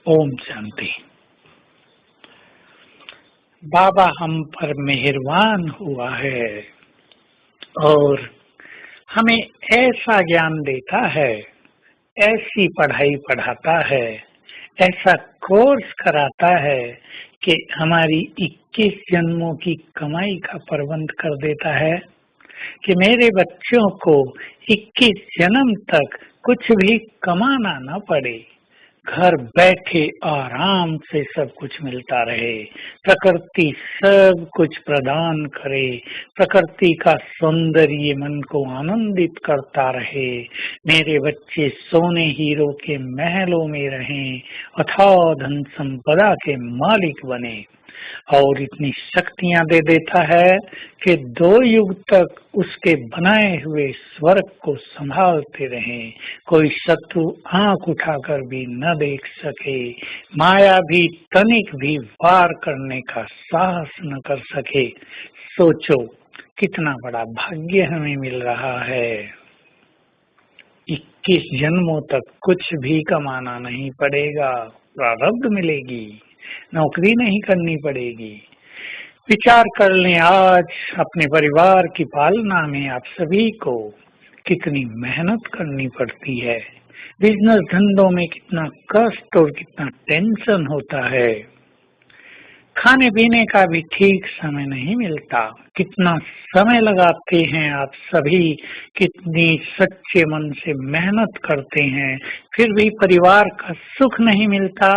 ओम शांति। बाबा हम पर मेहरबान हुआ है और हमें ऐसा ज्ञान देता है, ऐसी पढ़ाई पढ़ाता है, ऐसा कोर्स कराता है कि हमारी 21 जन्मों की कमाई का प्रबंध कर देता है कि मेरे बच्चों को 21 जन्म तक कुछ भी कमाना न पड़े, घर बैठे आराम से सब कुछ मिलता रहे, प्रकृति सब कुछ प्रदान करे, प्रकृति का सौंदर्य मन को आनंदित करता रहे, मेरे बच्चे सोने हीरो के महलों में रहें, अथाह धन संपदा के मालिक बने। और इतनी शक्तियां दे देता है कि 2 युग तक उसके बनाए हुए स्वर्ग को संभालते रहें, कोई शत्रु आंख उठाकर भी न देख सके, माया भी तनिक भी वार करने का साहस न कर सके। सोचो कितना बड़ा भाग्य हमें मिल रहा है। 21 जन्मों तक कुछ भी कमाना नहीं पड़ेगा, प्रारब्ध मिलेगी, नौकरी नहीं करनी पड़ेगी। विचार कर लें आज अपने परिवार की पालना में आप सभी को कितनी मेहनत करनी पड़ती है, बिजनेस धंधों में कितना कष्ट और कितना टेंशन होता है, खाने पीने का भी ठीक समय नहीं मिलता, कितना समय लगाते हैं आप सभी, कितनी सच्चे मन से मेहनत करते हैं, फिर भी परिवार का सुख नहीं मिलता।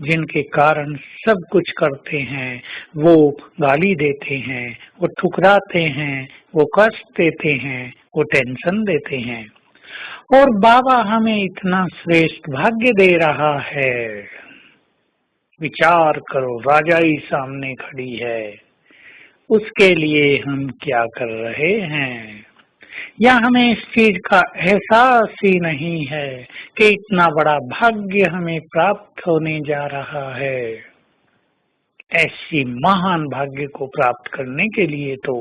जिनके कारण सब कुछ करते हैं वो गाली देते हैं, वो ठुकराते हैं, वो कष्ट देते हैं, वो टेंशन देते हैं। और बाबा हमें इतना श्रेष्ठ भाग्य दे रहा है। विचार करो, राजाई सामने खड़ी है, उसके लिए हम क्या कर रहे हैं, या हमें इस चीज का एहसास ही नहीं है कि इतना बड़ा भाग्य हमें प्राप्त होने जा रहा है। ऐसी महान भाग्य को प्राप्त करने के लिए तो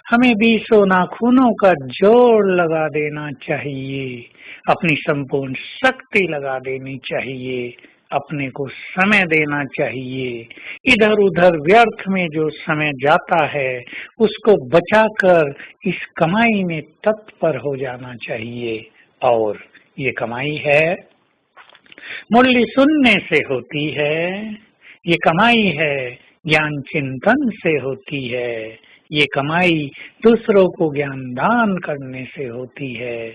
हमें 20 नाखूनों का जोड़ लगा देना चाहिए, अपनी संपूर्ण शक्ति लगा देनी चाहिए, अपने को समय देना चाहिए। इधर उधर व्यर्थ में जो समय जाता है उसको बचाकर इस कमाई में तत्पर हो जाना चाहिए। और ये कमाई है, मूल्य सुनने से होती है, ये कमाई है ज्ञान चिंतन से होती है, ये कमाई दूसरों को ज्ञान दान करने से होती है,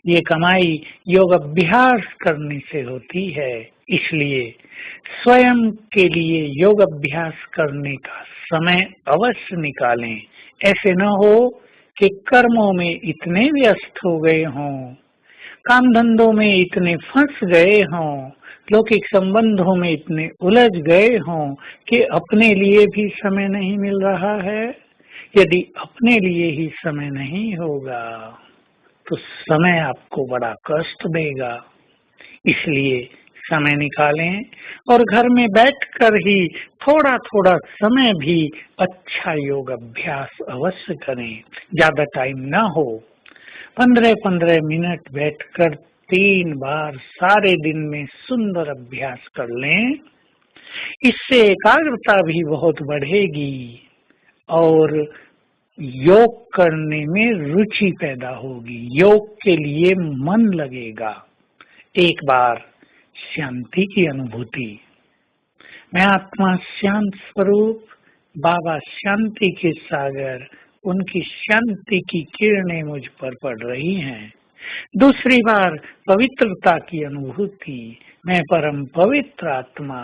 ये कमाई योग अभ्यास करने से होती है। इसलिए स्वयं के लिए योग अभ्यास करने का समय अवश्य निकालें। ऐसे न हो कि कर्मों में इतने व्यस्त हो गए हों, काम धंधों में इतने फंस गए हों, लौकिक संबंधों में इतने उलझ गए हों कि अपने लिए भी समय नहीं मिल रहा है। यदि अपने लिए ही समय नहीं होगा तो समय आपको बड़ा कष्ट देगा। इसलिए समय निकालें और घर में बैठकर ही थोड़ा थोड़ा समय भी अच्छा योग अभ्यास अवश्य करें। ज्यादा टाइम ना हो, 15-15 मिनट बैठकर 3 बार सारे दिन में सुंदर अभ्यास कर लें। इससे एकाग्रता भी बहुत बढ़ेगी और योग करने में रुचि पैदा होगी, योग के लिए मन लगेगा। एक बार शांति की अनुभूति। मैं आत्मा शांत स्वरूप, बाबा शांति के सागर, उनकी शांति की किरणें मुझ पर पड़ रही हैं। दूसरी बार पवित्रता की अनुभूति। मैं परम पवित्र आत्मा,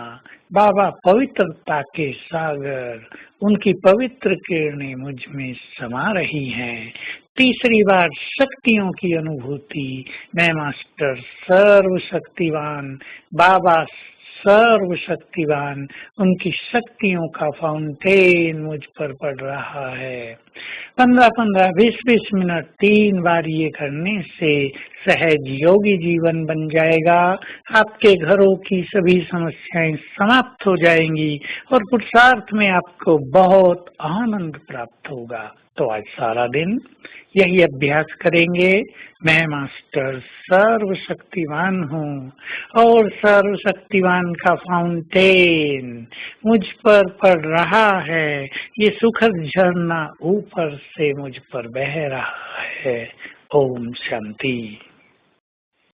बाबा पवित्रता के सागर, उनकी पवित्र किरणें मुझ में समा रही हैं। तीसरी बार शक्तियों की अनुभूति। मैं मास्टर सर्वशक्तिवान, बाबा सर्वशक्तिवान, उनकी शक्तियों का फाउंटेन मुझ पर पड़ रहा है। 15-15, 20-20 मिनट 3 बार ये करने से सहज योगी जीवन बन जाएगा। आपके घरों की सभी समस्याएं समाप्त हो जाएंगी और पुरुषार्थ में आपको बहुत आनंद प्राप्त होगा। तो आज सारा दिन यही अभ्यास करेंगे। मैं मास्टर सर्वशक्तिमान हूँ और सर्वशक्तिमान का फाउंटेन मुझ पर पड़ रहा है। ये सुखद झरना ऊपर से मुझ पर बह रहा है। ओम शांति।